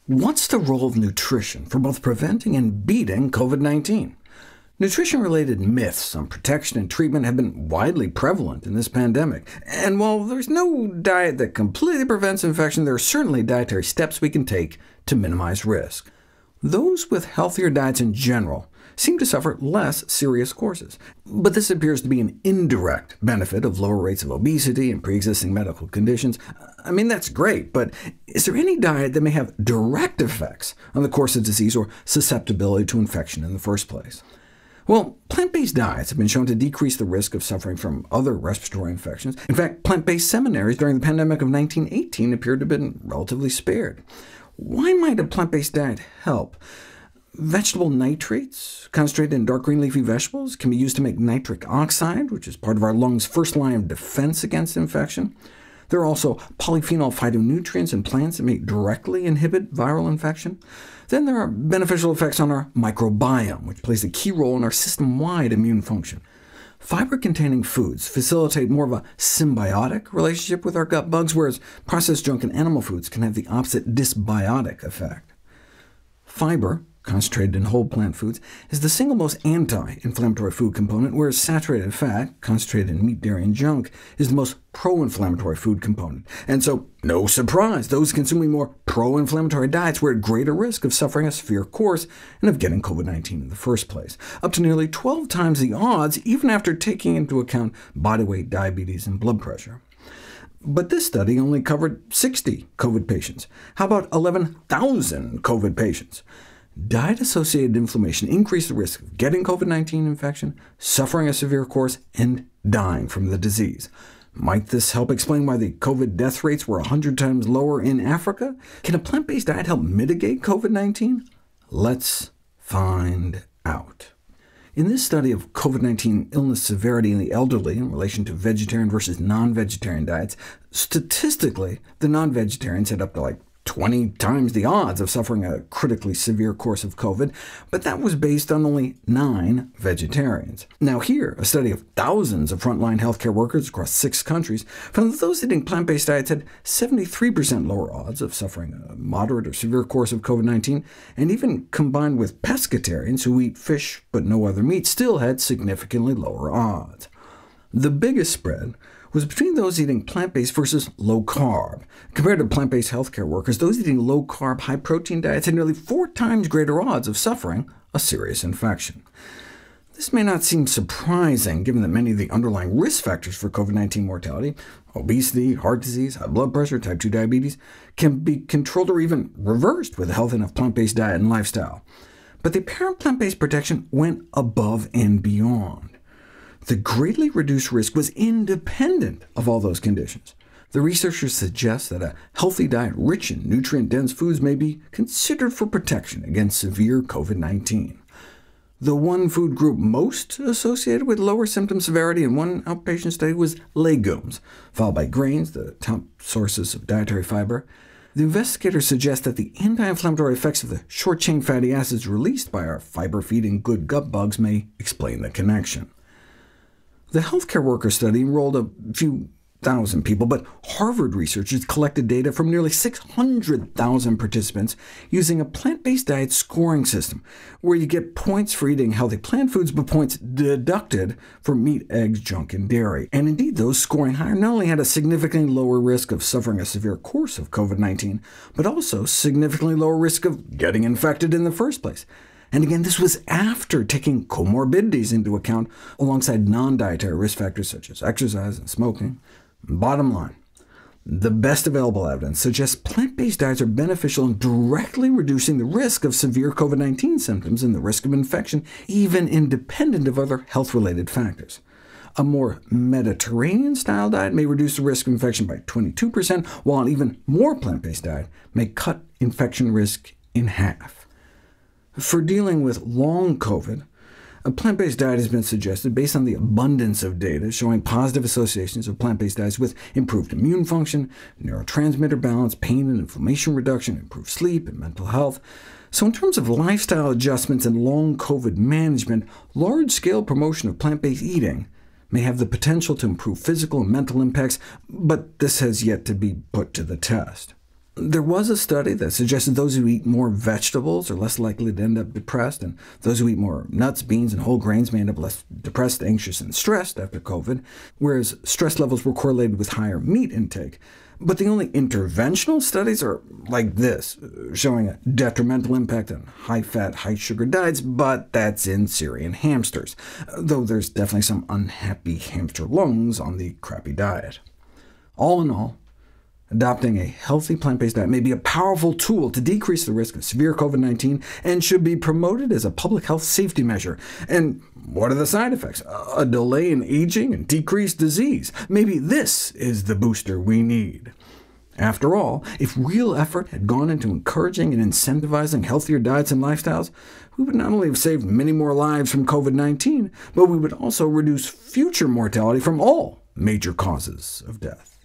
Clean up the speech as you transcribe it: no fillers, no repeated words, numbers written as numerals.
What's the role of nutrition for both preventing and beating COVID-19? Nutrition-related myths on protection and treatment have been widely prevalent in this pandemic, and while there's no diet that completely prevents infection, there are certainly dietary steps we can take to minimize risk. Those with healthier diets in general seem to suffer less serious courses, but this appears to be an indirect benefit of lower rates of obesity and pre-existing medical conditions. I mean, that's great, but is there any diet that may have direct effects on the course of disease or susceptibility to infection in the first place? Well, plant-based diets have been shown to decrease the risk of suffering from other respiratory infections. In fact, plant-based seminaries during the pandemic of 1918 appeared to have been relatively spared. Why might a plant-based diet help? Vegetable nitrates, concentrated in dark green leafy vegetables, can be used to make nitric oxide, which is part of our lungs' first line of defense against infection. There are also polyphenol phytonutrients in plants that may directly inhibit viral infection. Then there are beneficial effects on our microbiome, which plays a key role in our system-wide immune function. Fiber-containing foods facilitate more of a symbiotic relationship with our gut bugs, whereas processed junk and animal foods can have the opposite dysbiotic effect. Fiber, concentrated in whole plant foods, is the single most anti-inflammatory food component, whereas saturated fat, concentrated in meat, dairy, and junk, is the most pro-inflammatory food component. And so, no surprise, those consuming more pro-inflammatory diets were at greater risk of suffering a severe course and of getting COVID-19 in the first place, up to nearly 12 times the odds, even after taking into account body weight, diabetes, and blood pressure. But this study only covered 60 COVID patients. How about 11,000 COVID patients? Diet-associated inflammation increased the risk of getting COVID-19 infection, suffering a severe course, and dying from the disease. Might this help explain why the COVID death rates were 100 times lower in Africa? Can a plant-based diet help mitigate COVID-19? Let's find out. In this study of COVID-19 illness severity in the elderly in relation to vegetarian versus non-vegetarian diets, statistically, the non-vegetarians had up to 20 times the odds of suffering a critically severe course of COVID, but that was based on only 9 vegetarians. Now here, a study of thousands of frontline healthcare workers across 6 countries found that those eating plant-based diets had 73% lower odds of suffering a moderate or severe course of COVID-19, and even combined with pescatarians who eat fish but no other meat still had significantly lower odds. The biggest spread was between those eating plant-based versus low-carb. Compared to plant-based healthcare workers, those eating low-carb, high-protein diets had nearly 4 times greater odds of suffering a serious infection. This may not seem surprising, given that many of the underlying risk factors for COVID-19 mortality— obesity, heart disease, high blood pressure, type 2 diabetes— can be controlled or even reversed with a healthy enough plant-based diet and lifestyle. But the apparent plant-based protection went above and beyond. The greatly reduced risk was independent of all those conditions. The researchers suggest that a healthy diet rich in nutrient-dense foods may be considered for protection against severe COVID-19. The one food group most associated with lower symptom severity in one outpatient study was legumes, followed by grains, the top sources of dietary fiber. The investigators suggest that the anti-inflammatory effects of the short-chain fatty acids released by our fiber-feeding good gut bugs may explain the connection. The healthcare worker study enrolled a few thousand people, but Harvard researchers collected data from nearly 600,000 participants using a plant-based diet scoring system, where you get points for eating healthy plant foods, but points deducted for meat, eggs, junk, and dairy. And indeed, those scoring higher not only had a significantly lower risk of suffering a severe course of COVID-19, but also significantly lower risk of getting infected in the first place. And again, this was after taking comorbidities into account, alongside non-dietary risk factors such as exercise and smoking. Bottom line, the best available evidence suggests plant-based diets are beneficial in directly reducing the risk of severe COVID-19 symptoms and the risk of infection, even independent of other health-related factors. A more Mediterranean-style diet may reduce the risk of infection by 22%, while an even more plant-based diet may cut infection risk in half. For dealing with long COVID, a plant-based diet has been suggested based on the abundance of data showing positive associations of plant-based diets with improved immune function, neurotransmitter balance, pain and inflammation reduction, improved sleep, and mental health. So in terms of lifestyle adjustments and long COVID management, large-scale promotion of plant-based eating may have the potential to improve physical and mental impacts, but this has yet to be put to the test. There was a study that suggested those who eat more vegetables are less likely to end up depressed, and those who eat more nuts, beans, and whole grains may end up less depressed, anxious, and stressed after COVID, whereas stress levels were correlated with higher meat intake. But the only interventional studies are like this, showing a detrimental impact on high-fat, high-sugar diets, but that's in Syrian hamsters, though there's definitely some unhappy hamster lungs on the crappy diet. All in all, adopting a healthy plant-based diet may be a powerful tool to decrease the risk of severe COVID-19 and should be promoted as a public health safety measure. And what are the side effects? A delay in aging and decreased disease. Maybe this is the booster we need. After all, if real effort had gone into encouraging and incentivizing healthier diets and lifestyles, we would not only have saved many more lives from COVID-19, but we would also reduce future mortality from all major causes of death.